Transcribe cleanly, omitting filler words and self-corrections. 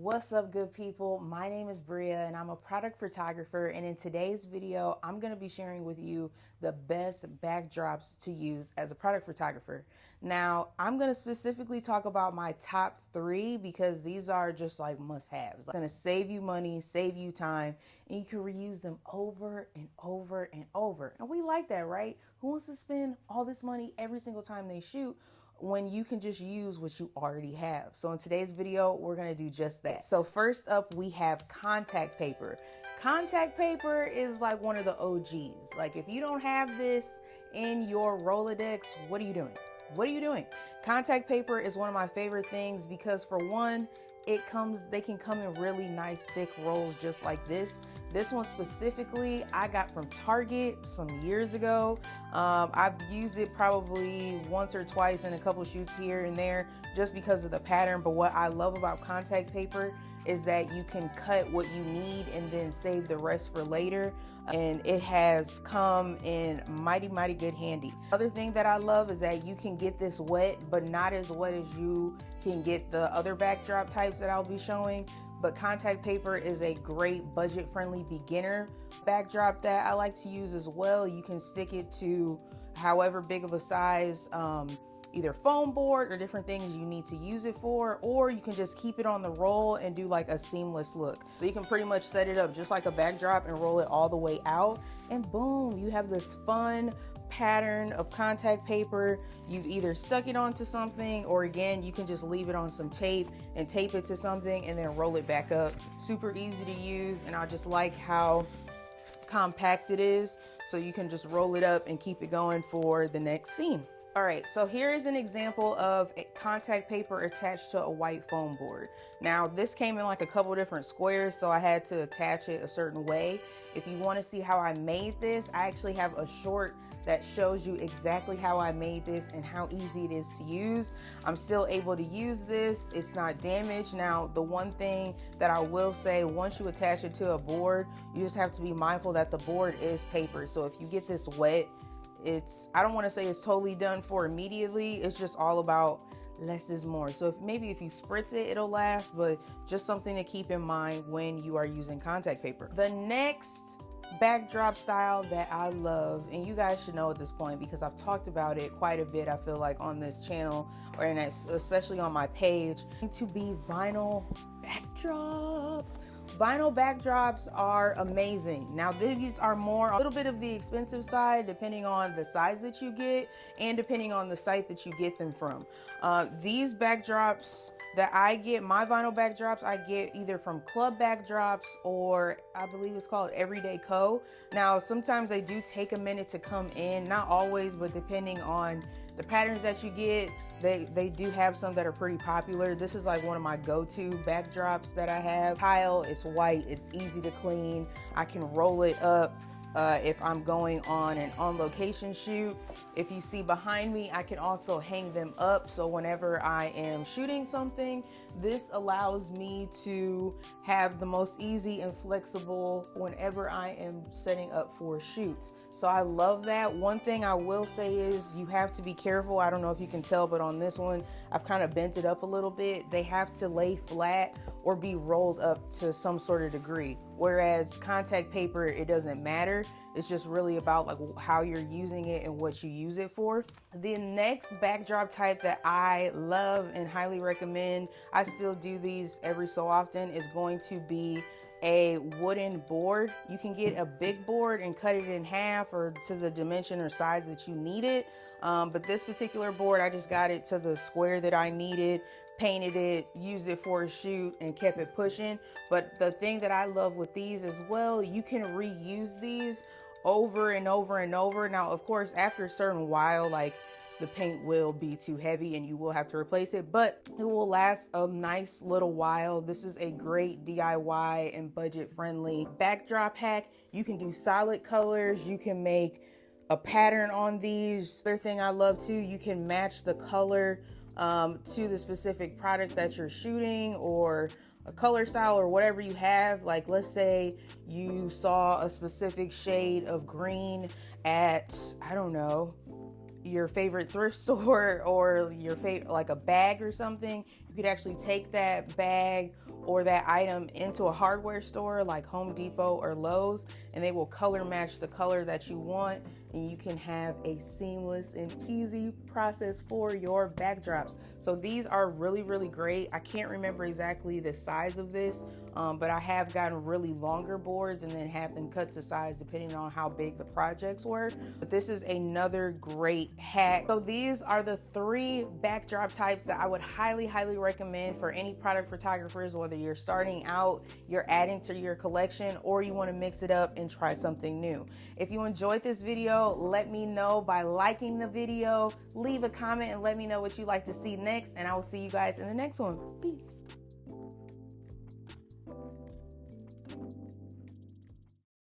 What's up, good people? My name is Bria and I'm a product photographer, and in today's video I'm going to be sharing with you the best backdrops to use as a product photographer. Now I'm going to specifically talk about my top 3 because these are just like must-haves. It's going to save you money, save you time, and you can reuse them over and over and over. And we like that, right? Who wants to spend all this money every single time they shoot when you can just use what you already have? So in today's video, we're gonna do just that. So first up, we have contact paper. Contact paper is like one of the OGs. Like if you don't have this in your Rolodex, what are you doing? What are you doing? Contact paper is one of my favorite things because, for one, they can come in really nice thick rolls just like this. This one specifically I got from Target some years ago. I've used it probably once or twice in a couple shoots here and there just because of the pattern. But what I love about contact paper is that you can cut what you need and then save the rest for later. And it has come in mighty good handy. Other thing that I love is that you can get this wet, but not as wet as you can get the other backdrop types that I'll be showing. But contact paper is a great budget-friendly beginner backdrop that I like to use as well. You can stick it to however big of a size, either foam board or different things you need to use it for, or you can just keep it on the roll and do like a seamless look. So you can pretty much set it up just like a backdrop and roll it all the way out, and boom, you have this fun pattern of contact paper. You've either stuck it onto something, or again, you can just leave it on some tape and tape it to something and then roll it back up. Super easy to use, and I just like how compact it is, so you can just roll it up and keep it going for the next scene. All right, so here is an example of a contact paper attached to a white foam board. Now, this came in like a couple different squares, so I had to attach it a certain way. If you want to see how I made this, I actually have a short that shows you exactly how I made this and how easy it is to use. I'm still able to use this. It's not damaged. Now, the one thing that I will say, once you attach it to a board, you just have to be mindful that the board is paper. So if you get this wet, I don't want to say it's totally done for immediately. It's just all about less is more. So maybe if you spritz it, it'll last, but just something to keep in mind when you are using contact paper. The next backdrop style that I love, and you guys should know at this point because I've talked about it quite a bit, I feel like, on this channel, or especially on my page, to be vinyl backdrops. Vinyl backdrops are amazing. Now, these are a little bit of the expensive side, depending on the size that you get and depending on the site that you get them from. These backdrops that I get, my vinyl backdrops, I get either from Club Backdrops, or I believe it's called Everyday Co. Now, sometimes they do take a minute to come in, not always, but depending on the patterns that you get, they do have some that are pretty popular. This is like one of my go-to backdrops that I have. Tile, it's white, it's easy to clean. I can roll it up if I'm going on an on-location shoot. If you see behind me, I can also hang them up. So whenever I am shooting something, this allows me to have the most easy and flexible whenever I am setting up for shoots. So I love that. One thing I will say is you have to be careful. I don't know if you can tell, but on this one, I've kind of bent it up a little bit. They have to lay flat or be rolled up to some sort of degree. Whereas contact paper, it doesn't matter. It's just really about like how you're using it and what you use it for. The next backdrop type that I love and highly recommend, I still do these every so often, is going to be a wooden board. You can get a big board and cut it in half or to the dimension or size that you need it. But this particular board, I just got it to the square that I needed, painted it, used it for a shoot, and kept it pushing. But the thing that I love with these as well, you can reuse these over and over and over. Now, of course, after a certain while, like, the paint will be too heavy and you will have to replace it, but it will last a nice little while. This is a great DIY and budget friendly backdrop hack. You can do solid colors. You can make a pattern on these. Other thing I love too, you can match the color to the specific product that you're shooting, or a color style, or whatever you have. Like, let's say you saw a specific shade of green at, I don't know, your favorite thrift store, or your favorite, like a bag or something. You could actually take that bag or that item into a hardware store like Home Depot or Lowe's, and they will color match the color that you want, and you can have a seamless and easy process for your backdrops. So these are really, really great. I can't remember exactly the size of this, but I have gotten really longer boards and then had them cut to size depending on how big the projects were. But this is another great hack. So these are the 3 backdrop types that I would highly, highly recommend for any product photographers, whether you're starting out, you're adding to your collection, or you want to mix it up and try something new. If you enjoyed this video, let me know by liking the video, leave a comment and let me know what you'd like to see next, and I will see you guys in the next one. Peace.